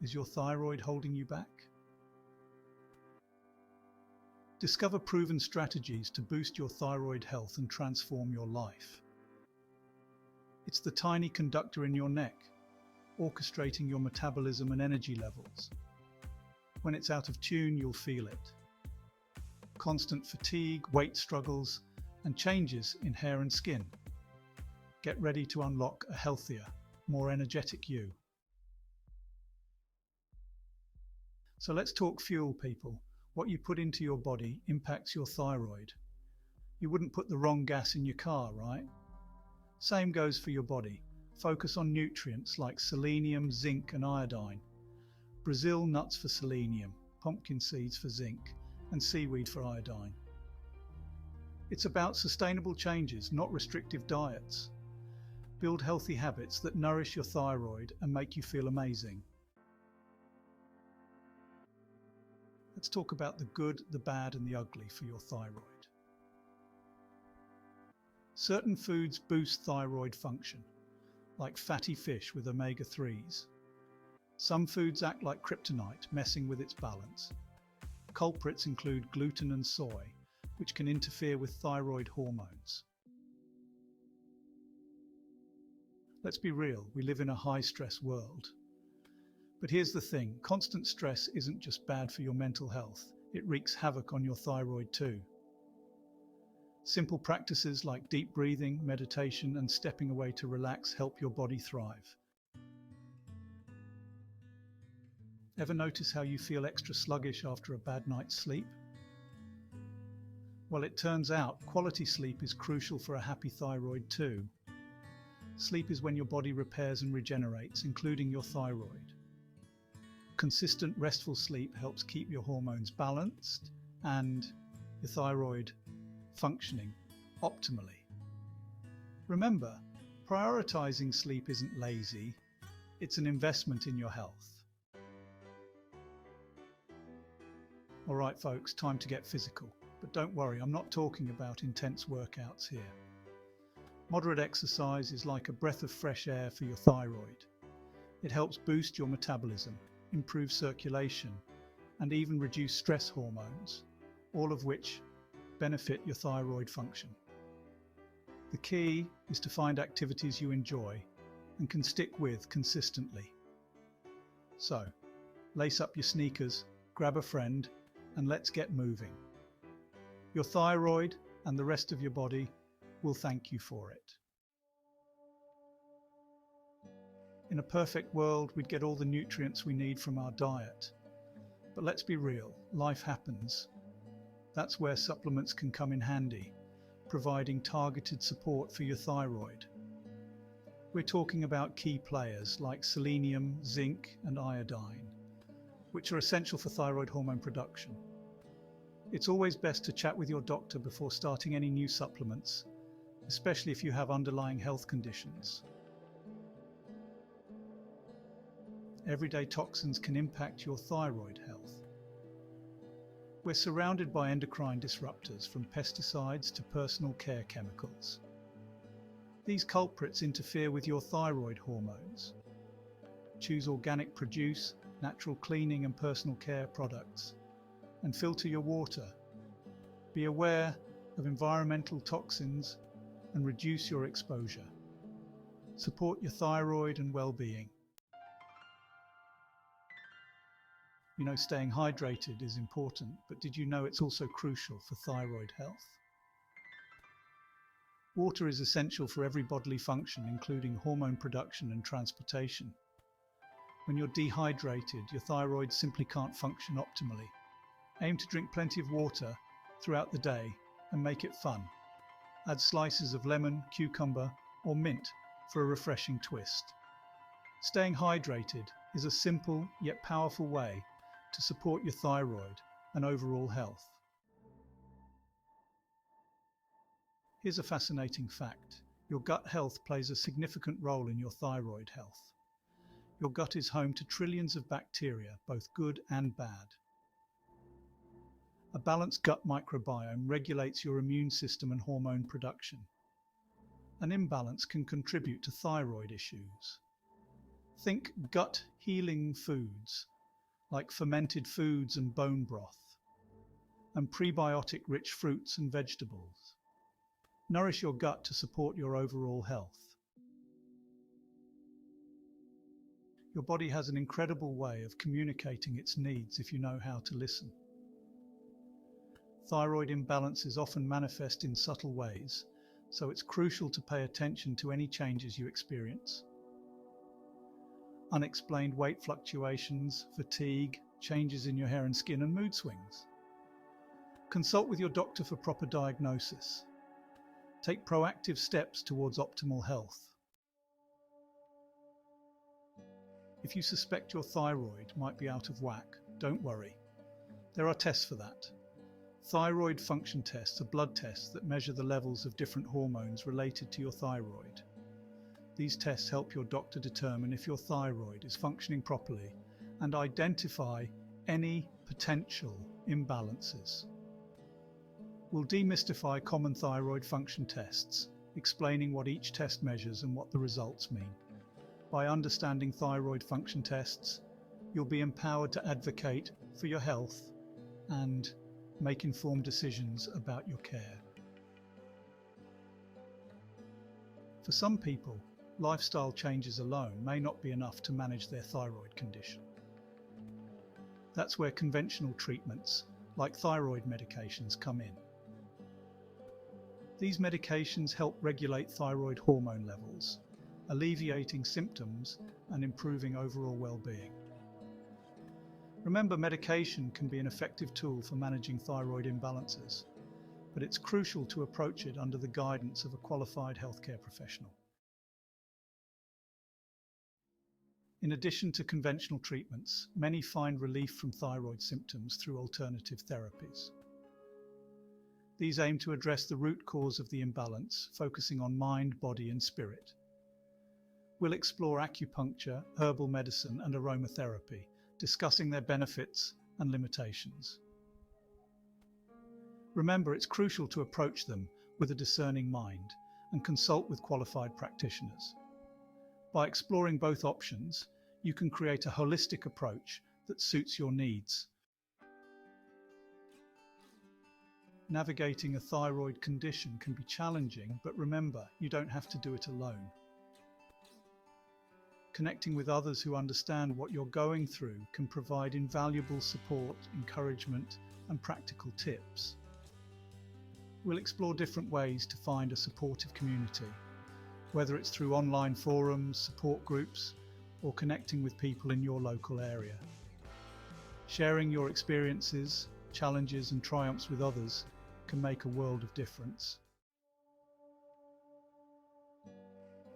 Is your thyroid holding you back? Discover proven strategies to boost your thyroid health and transform your life. It's the tiny conductor in your neck, orchestrating your metabolism and energy levels. When it's out of tune, you'll feel it. Constant fatigue, weight struggles, and changes in hair and skin. Get ready to unlock a healthier, more energetic you. So let's talk fuel, people. What you put into your body impacts your thyroid. You wouldn't put the wrong gas in your car, right? Same goes for your body. Focus on nutrients like selenium, zinc, and iodine. Brazil nuts for selenium, pumpkin seeds for zinc, and seaweed for iodine. It's about sustainable changes, not restrictive diets. Build healthy habits that nourish your thyroid and make you feel amazing. Let's talk about the good, the bad, and the ugly for your thyroid. Certain foods boost thyroid function, like fatty fish with omega-3s. Some foods act like kryptonite, messing with its balance. Culprits include gluten and soy, which can interfere with thyroid hormones. Let's be real, we live in a high-stress world. But here's the thing, constant stress isn't just bad for your mental health, it wreaks havoc on your thyroid too. Simple practices like deep breathing, meditation, and stepping away to relax help your body thrive. Ever notice how you feel extra sluggish after a bad night's sleep? Well, it turns out quality sleep is crucial for a happy thyroid too. Sleep is when your body repairs and regenerates, including your thyroid. Consistent restful sleep helps keep your hormones balanced and your thyroid functioning optimally. Remember, prioritizing sleep isn't lazy, it's an investment in your health. Alright folks, time to get physical. But don't worry, I'm not talking about intense workouts here. Moderate exercise is like a breath of fresh air for your thyroid. It helps boost your metabolism, improve circulation, and even reduce stress hormones, all of which benefit your thyroid function. The key is to find activities you enjoy and can stick with consistently. So, lace up your sneakers, grab a friend, and let's get moving. Your thyroid and the rest of your body will thank you for it. In a perfect world, we'd get all the nutrients we need from our diet. But let's be real, life happens. That's where supplements can come in handy, providing targeted support for your thyroid. We're talking about key players like selenium, zinc, and iodine, which are essential for thyroid hormone production. It's always best to chat with your doctor before starting any new supplements, especially if you have underlying health conditions. Everyday toxins can impact your thyroid health. We're surrounded by endocrine disruptors, from pesticides to personal care chemicals. These culprits interfere with your thyroid hormones. Choose organic produce, natural cleaning and personal care products, and filter your water. Be aware of environmental toxins and reduce your exposure. Support your thyroid and well-being. You know, staying hydrated is important, but did you know it's also crucial for thyroid health? Water is essential for every bodily function, including hormone production and transportation. When you're dehydrated, your thyroid simply can't function optimally. Aim to drink plenty of water throughout the day and make it fun. Add slices of lemon, cucumber, or mint for a refreshing twist. Staying hydrated is a simple yet powerful way to support your thyroid and overall health. Here's a fascinating fact. Your gut health plays a significant role in your thyroid health. Your gut is home to trillions of bacteria, both good and bad. A balanced gut microbiome regulates your immune system and hormone production. An imbalance can contribute to thyroid issues. Think gut healing foods like fermented foods and bone broth, and prebiotic-rich fruits and vegetables. Nourish your gut to support your overall health. Your body has an incredible way of communicating its needs if you know how to listen. Thyroid imbalances often manifest in subtle ways, so it's crucial to pay attention to any changes you experience. Unexplained weight fluctuations, fatigue, changes in your hair and skin, and mood swings. Consult with your doctor for proper diagnosis. Take proactive steps towards optimal health. If you suspect your thyroid might be out of whack, don't worry. There are tests for that. Thyroid function tests are blood tests that measure the levels of different hormones related to your thyroid. These tests help your doctor determine if your thyroid is functioning properly and identify any potential imbalances. We'll demystify common thyroid function tests, explaining what each test measures and what the results mean. By understanding thyroid function tests, you'll be empowered to advocate for your health and make informed decisions about your care. For some people, lifestyle changes alone may not be enough to manage their thyroid condition. That's where conventional treatments, like thyroid medications, come in. These medications help regulate thyroid hormone levels, alleviating symptoms and improving overall well-being. Remember, medication can be an effective tool for managing thyroid imbalances, but it's crucial to approach it under the guidance of a qualified healthcare professional. In addition to conventional treatments, many find relief from thyroid symptoms through alternative therapies. These aim to address the root cause of the imbalance, focusing on mind, body, and spirit. We'll explore acupuncture, herbal medicine, and aromatherapy, discussing their benefits and limitations. Remember, it's crucial to approach them with a discerning mind and consult with qualified practitioners. By exploring both options, you can create a holistic approach that suits your needs. Navigating a thyroid condition can be challenging, but remember, you don't have to do it alone. Connecting with others who understand what you're going through can provide invaluable support, encouragement, and practical tips. We'll explore different ways to find a supportive community, whether it's through online forums, support groups, or connecting with people in your local area. Sharing your experiences, challenges, and triumphs with others can make a world of difference.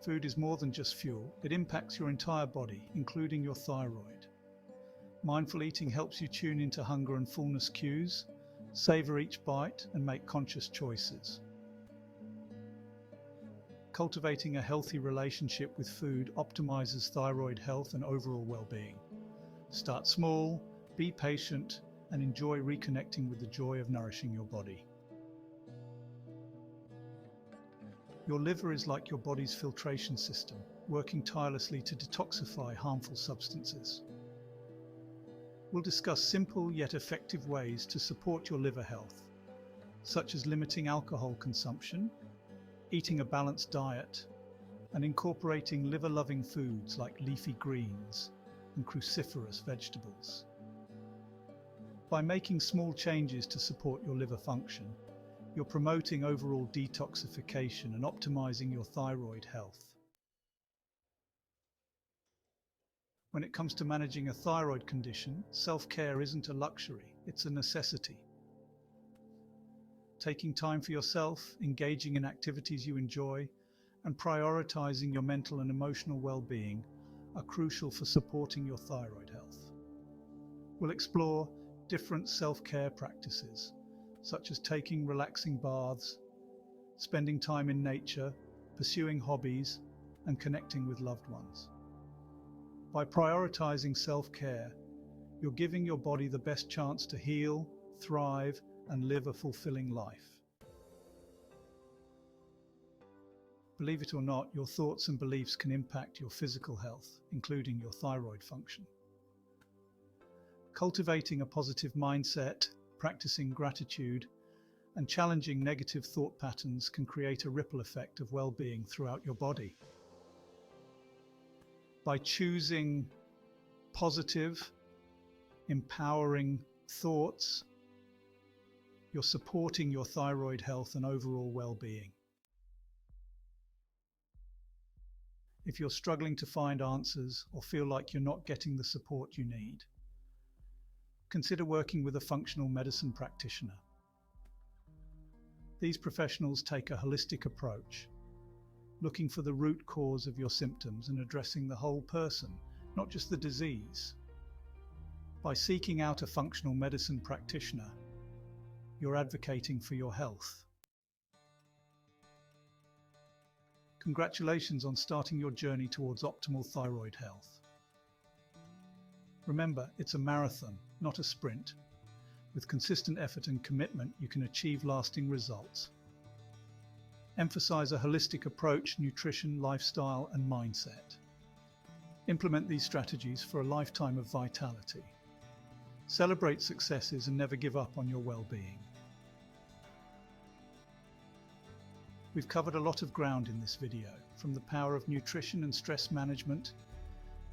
Food is more than just fuel. It impacts your entire body, including your thyroid. Mindful eating helps you tune into hunger and fullness cues, savor each bite, and make conscious choices. Cultivating a healthy relationship with food optimizes thyroid health and overall well-being. Start small, be patient, and enjoy reconnecting with the joy of nourishing your body. Your liver is like your body's filtration system, working tirelessly to detoxify harmful substances. We'll discuss simple yet effective ways to support your liver health, such as limiting alcohol consumption, eating a balanced diet, and incorporating liver-loving foods like leafy greens and cruciferous vegetables. By making small changes to support your liver function, you're promoting overall detoxification and optimizing your thyroid health. When it comes to managing a thyroid condition, self-care isn't a luxury, it's a necessity. Taking time for yourself, engaging in activities you enjoy, and prioritizing your mental and emotional well-being are crucial for supporting your thyroid health. We'll explore different self-care practices, such as taking relaxing baths, spending time in nature, pursuing hobbies, and connecting with loved ones. By prioritizing self-care, you're giving your body the best chance to heal, thrive, and live a fulfilling life. Believe it or not, your thoughts and beliefs can impact your physical health, including your thyroid function. Cultivating a positive mindset, practicing gratitude, and challenging negative thought patterns can create a ripple effect of well-being throughout your body. By choosing positive, empowering thoughts, you're supporting your thyroid health and overall well-being. If you're struggling to find answers or feel like you're not getting the support you need, consider working with a functional medicine practitioner. These professionals take a holistic approach, looking for the root cause of your symptoms and addressing the whole person, not just the disease. By seeking out a functional medicine practitioner, you're advocating for your health. Congratulations on starting your journey towards optimal thyroid health. Remember, it's a marathon, not a sprint. With consistent effort and commitment, you can achieve lasting results. Emphasize a holistic approach, nutrition, lifestyle, and mindset. Implement these strategies for a lifetime of vitality. Celebrate successes and never give up on your well-being. We've covered a lot of ground in this video, from the power of nutrition and stress management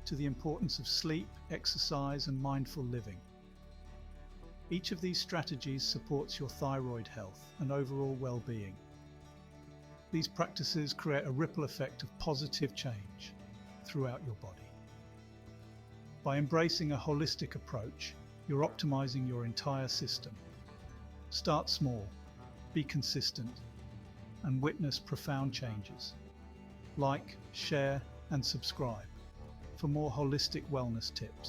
to the importance of sleep, exercise, and mindful living. Each of these strategies supports your thyroid health and overall well-being. These practices create a ripple effect of positive change throughout your body. By embracing a holistic approach, you're optimizing your entire system. Start small, be consistent, and witness profound changes. Like, share, and subscribe for more holistic wellness tips.